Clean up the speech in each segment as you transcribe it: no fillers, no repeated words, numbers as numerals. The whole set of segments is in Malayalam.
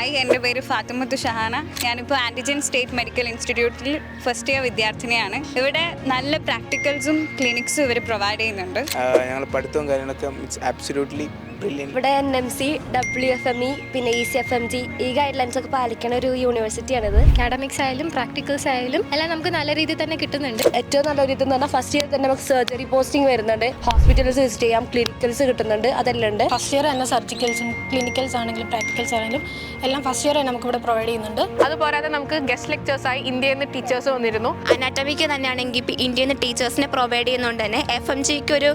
ഹായ്, എൻ്റെ പേര് ഫാത്തിമത്ത് ഷഹാന. ഞാനിപ്പോൾ ആൻഡിജൻ സ്റ്റേറ്റ് മെഡിക്കൽ ഇൻസ്റ്റിറ്റ്യൂട്ടിൽ ഫസ്റ്റ് ഇയർ വിദ്യാർത്ഥിനിയാണ്. ഇവിടെ നല്ല പ്രാക്ടിക്കൽസും ക്ലിനിക്സും ഇവർ പ്രൊവൈഡ് ചെയ്യുന്നുണ്ട്. ഞങ്ങൾ പഠിത്തവും കാര്യങ്ങളൊക്കെ ആബ്സല്യൂട്ട്ലി ബ്രില്യൻറ്റ്. ഇവിടെ NMC, WFME, പിന്നെ ECFMG ഈ ഗൈഡ് ലൈൻസ് ഒക്കെ പാലിക്കുന്ന ഒരു യൂണിവേഴ്സിറ്റിയാണിത്. അക്കാഡമിക്സ് ആയാലും പ്രാക്ടിക്കൽസ് ആയാലും എല്ലാം നമുക്ക് നല്ല രീതിയിൽ തന്നെ കിട്ടുന്നുണ്ട്. ഏറ്റവും നല്ല ഒരു ഇതെന്ന് പറഞ്ഞാൽ ഫസ്റ്റ് ഇയർ തന്നെ നമുക്ക് സർജറി പോസ്റ്റിംഗ് വരുന്നുണ്ട്, ഹോസ്പിറ്റൽസ് വിസിറ്റ് ചെയ്യാം, ക്ലിനിക്കൽസ് കിട്ടുന്നുണ്ട്, അതെല്ലാം ഉണ്ട്. ഫസ്റ്റ് ഇയർ തന്നെ സർജിക്കൽസും ക്ലിനിക്കൽസ് ആണെങ്കിലും പ്രാക്ടിക്കൽസ് ആണെങ്കിലും എല്ലാം ഫസ്റ്റ് ഇയർ നമുക്ക് ഇവിടെ പ്രൊവൈഡ് ചെയ്യുന്നുണ്ട്. അതുപോരാതെ നമുക്ക് ഗസ്റ്റ് ലെക്ചേഴ്സായി ഇന്ത്യയിൽ നിന്ന് ടീച്ചേഴ്സ് വന്നിരുന്നു. അനാറ്റമിക്ക് തന്നെയാണെങ്കിൽ ഇന്ത്യയിൽ നിന്ന് ടീച്ചേഴ്സിനെ പ്രൊവൈഡ് ചെയ്യുന്നുണ്ട് തന്നെ FMGക്ക് ഒരു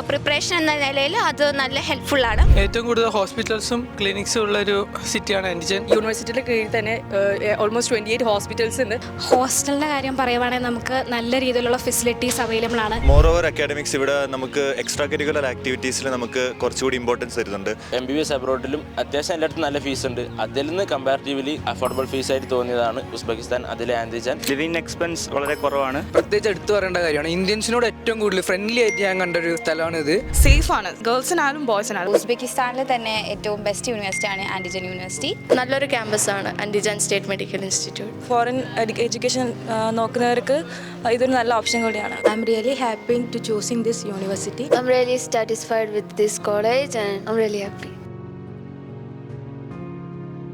പ്രിപ്പറേഷൻ എന്ന നിലയിൽ അത് നല്ല ഹെൽപ്ഫുൾ ആണ്. ഏറ്റവും കൂടുതൽ ഹോസ്പിറ്റൽസും ക്ലിനിക്സും ഉള്ള ഒരു സിറ്റിയാണ് ആൻഡിജൻ. യൂണിവേഴ്സിറ്റിയുടെ കീഴിൽ തന്നെ ഓൾമോസ്റ്റ് 28 ഹോസ്പിറ്റൽസ് ഉണ്ട്. ഹോസ്റ്റലിൻ്റെ കാര്യം പറയുവാണെങ്കിൽ നമുക്ക് നല്ല രീതിയിലുള്ള ഫെസിലിറ്റീസ് അവൈലബിൾ ആണ്. മോർ ഓവർ അക്കാഡമിക്സ് ഇവിടെ നമുക്ക് എക്സ്ട്രാ കരിക്കുലർ ആക്ടിവിറ്റീസിൽ നമുക്ക് കുറച്ചുകൂടി ഇമ്പോർട്ടൻസ് വരുന്നുണ്ട്. MBBS അബ്രോഡിലും അത്യാവശ്യം എല്ലായിടത്തും നല്ല ഫീസ് ഉണ്ട്. അതിൽ നിന്ന് കമ്പാരിറ്റീവ്ലി അഫോർഡബിൾ ഫീസ് ആയിട്ട് തോന്നിയതാണ് ഉസ്ബെക്കിസ്ഥാൻ, അതിലെ ആൻഡിജൻ. ലിവിങ് എക്സ്പെൻസ് വളരെ കുറവാണ്. പ്രത്യേകിച്ച് എടുത്തു പറയേണ്ട കാര്യമാണ്, ഇന്ത്യൻസിനോട് ഏറ്റവും കൂടുതൽ ഫ്രണ്ട്ലി ആയിട്ട് ഞാൻ കണ്ട ഒരു സ്ഥലമാണ് ഇത്. സേഫ് ആണ്, ഗേൾസിനാലും ബോയ്സിനാലും. ഉസ്ബെക്കിസ്ഥാനിൽ തന്നെ ഏറ്റവും ബെസ്റ്റ് യൂണിവേഴ്സിറ്റിയാണ് ആൻഡിജൻ യൂണിവേഴ്സിറ്റി. നല്ലൊരു ക്യാമ്പസാണ് Andijan state medical institute. Foreign education നോക്കുന്നവർക്ക് ഇതൊരു നല്ല ഓപ്ഷൻ കൂടിയാണ്. I'm really happy to choosing this university. I'm really satisfied with this college and I'm really happy.